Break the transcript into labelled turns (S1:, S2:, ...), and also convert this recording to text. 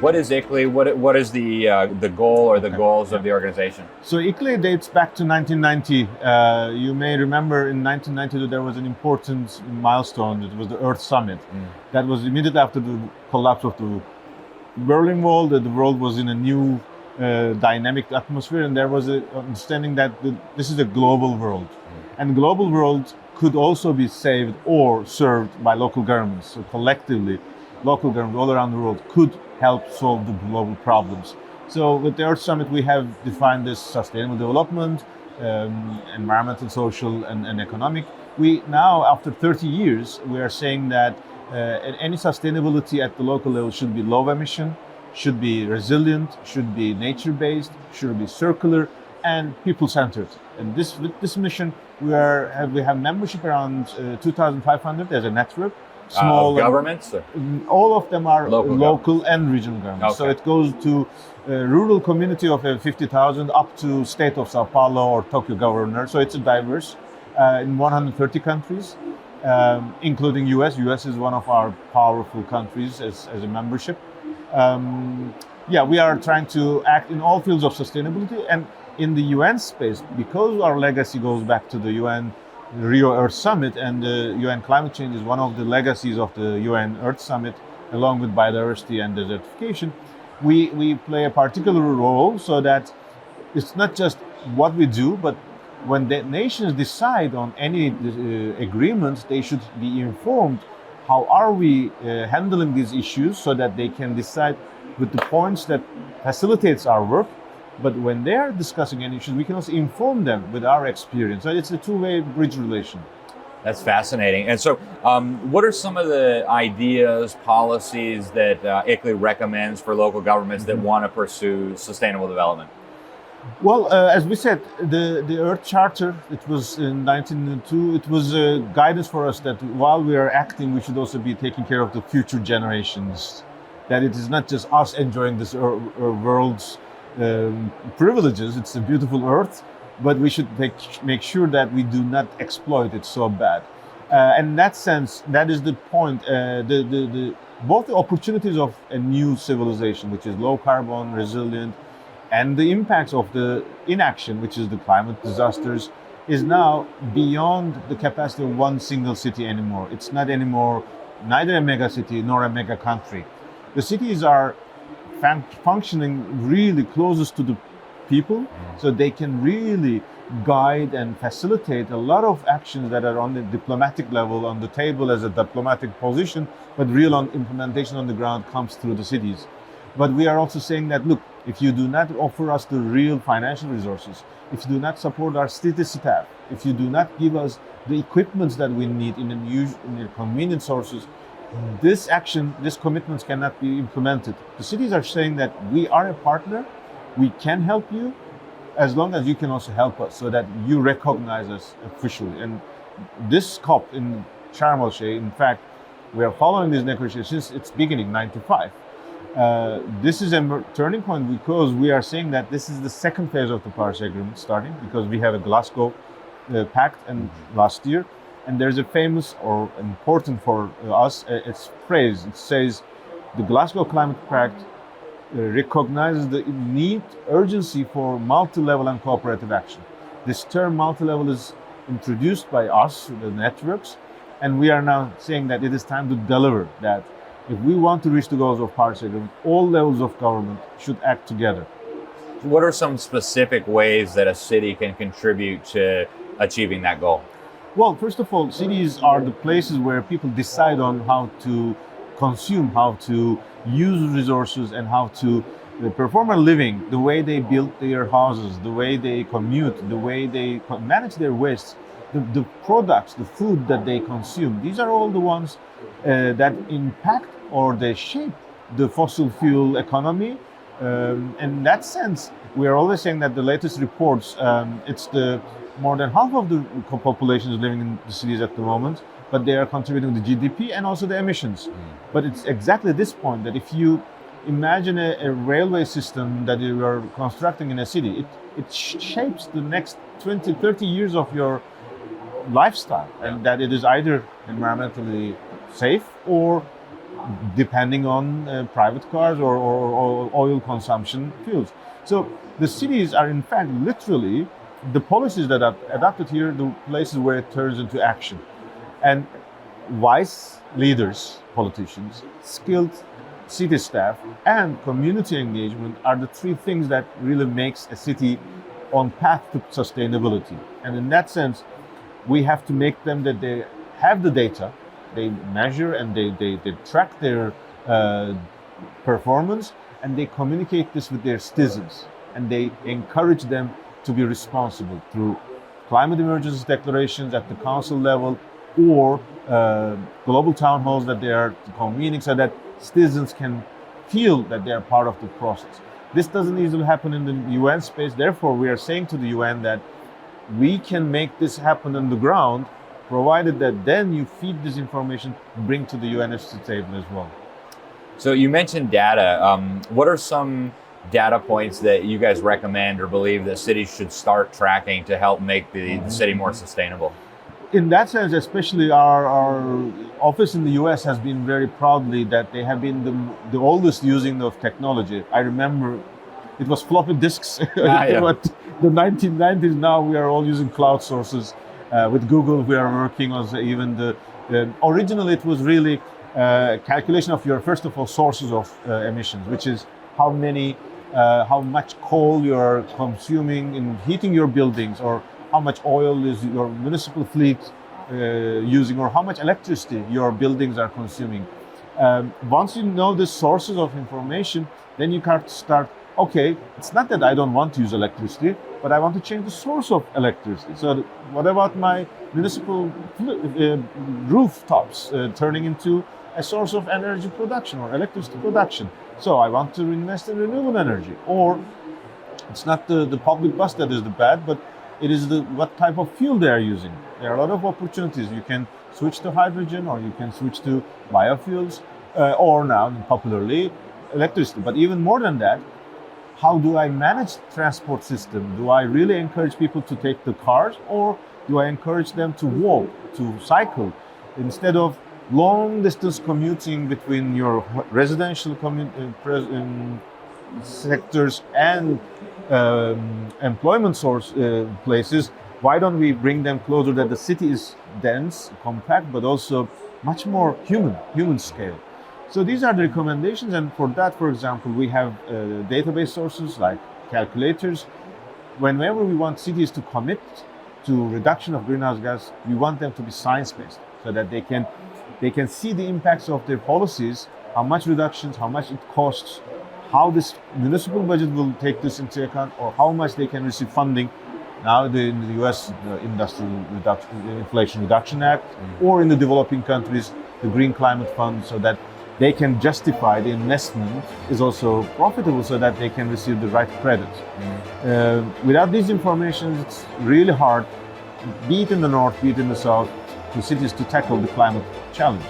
S1: What is ICLEI? What is the goal or the goals of the organization?
S2: So ICLEI dates back to 1990. You may remember in 1990 there was an important milestone. It was the Earth Summit. That was immediately after the collapse of the Berlin Wall. That the world was in a new dynamic atmosphere, and there was an understanding that this is a global world, and global world could also be saved or served by local governments. So collectively, local governments all around the world could help solve the global problems. So with the Earth Summit, we have defined this sustainable development, environmental, social, and economic. We now, after 30 years, we are saying that any sustainability at the local level should be low emission, should be resilient, should be nature-based, should be circular, and people-centered. And with this mission, we have membership around 2,500 as a network.
S1: Small governments?
S2: All of them are local and regional governments.
S1: Okay.
S2: So it goes to a rural community of 50,000 up to state of Sao Paulo or Tokyo governor. So it's a diverse in 130 countries, including US. US is one of our powerful countries as a membership. We are trying to act in all fields of sustainability, and in the UN space, because our legacy goes back to the UN Rio Earth Summit, and the UN climate change is one of the legacies of the UN Earth Summit, along with biodiversity and desertification. We play a particular role so that it's not just what we do, but when the nations decide on any agreements, they should be informed how are we handling these issues so that they can decide with the points that facilitates our work. But when they are discussing any issues, we can also inform them with our experience. So it's a two-way bridge relation.
S1: That's fascinating. And so what are some of the ideas, policies that ICLEI recommends for local governments that want to pursue sustainable development?
S2: Well, as we said, the Earth Charter, it was in 1902, it was guidance for us that while we are acting, we should also be taking care of the future generations. That it is not just us enjoying this world's privileges. It's a beautiful earth, but we should make sure that we do not exploit it so bad. And in that sense, that is the point. Both the opportunities of a new civilization, which is low carbon, resilient, and the impacts of the inaction, which is the climate disasters, is now beyond the capacity of one single city anymore. It's not anymore neither a mega city nor a mega country. The cities are functioning really closest to the people, so they can really guide and facilitate a lot of actions that are on the diplomatic level, on the table as a diplomatic position, but real implementation on the ground comes through the cities. But we are also saying that, look, if you do not offer us the real financial resources, if you do not support our city staff, if you do not give us the equipments that we need in the convenient sources, this commitments cannot be implemented. The cities are saying that we are a partner, we can help you, as long as you can also help us, so that you recognize us officially. And this COP in Sharm El Sheikh, in fact, we are following these negotiations since its beginning, 95. This is a turning point because we are saying that this is the second phase of the Paris Agreement starting, because we have a Glasgow Pact and last year. And there's a famous or important for us, it's phrase. It says the Glasgow Climate Pact recognizes the need, urgency for multi-level and cooperative action. This term multi-level is introduced by us, the networks, and we are now saying that it is time to deliver that. If we want to reach the goals of Paris Agreement, all levels of government should act together.
S1: What are some specific ways that a city can contribute to achieving that goal?
S2: Well, first of all, cities are the places where people decide on how to consume, how to use resources, and how to perform a living, the way they build their houses, the way they commute, the way they manage their waste, the products, the food that they consume. These are all the ones that impact or they shape the fossil fuel economy. In that sense, we are always saying that the latest reports, it's the more than half of the population is living in the cities at the moment, but they are contributing to the GDP and also the emissions. But it's exactly this point that if you imagine a railway system that you are constructing in a city, it shapes the next 20, 30 years of your lifestyle, and that it is either environmentally safe or depending on private cars or oil consumption fuels. So the cities are in fact literally the policies that are adopted here, the places where it turns into action. And wise leaders, politicians, skilled city staff, and community engagement are the three things that really makes a city on path to sustainability. And in that sense, we have to make them that they have the data, they measure and they track their performance, and they communicate this with their citizens, and they encourage them to be responsible through climate emergency declarations at the council level or global town halls that they are convening so that citizens can feel that they are part of the process. This doesn't easily happen in the UN space. Therefore, we are saying to the UN that we can make this happen on the ground, provided that then you feed this information, bring to the UNFCCC table as well.
S1: So you mentioned data. What are some data points that you guys recommend or believe that cities should start tracking to help make the city more sustainable?
S2: In that sense, especially our office in the US has been very proudly that they have been the oldest using of technology. I remember it was floppy disks but the 1990s. Now we are all using cloud sources. With Google, we are working on even the originally it was really calculation of your, first of all, sources of emissions, which is how much coal you are consuming in heating your buildings, or how much oil is your municipal fleet using, or how much electricity your buildings are consuming. Once you know the sources of information, then you can start, okay, it's not that I don't want to use electricity, but I want to change the source of electricity. So what about my municipal rooftops turning into a source of energy production or electricity production? So I want to invest in renewable energy. Or it's not the public bus that is the bad, but it is what type of fuel they are using. There are a lot of opportunities. You can switch to hydrogen, or you can switch to biofuels, or now popularly electricity. But even more than that, how do I manage transport system? Do I really encourage people to take the cars, or do I encourage them to walk, to cycle, instead of long distance commuting between your residential sectors and employment source places? Why don't we bring them closer, that the city is dense, compact, but also much more human scale? So these are the recommendations, and for that, for example, we have database sources like calculators. Whenever we want cities to commit to reduction of greenhouse gas, we want them to be science-based, so that they can see the impacts of their policies, how much reductions, how much it costs, how this municipal budget will take this into account, or how much they can receive funding. Now in the US, the Inflation Reduction Act, or in the developing countries, the Green Climate Fund, so that they can justify the investment is also profitable, so that they can receive the right credit. Without these information, it's really hard, be it in the north, be it in the south, for cities to tackle the climate challenge.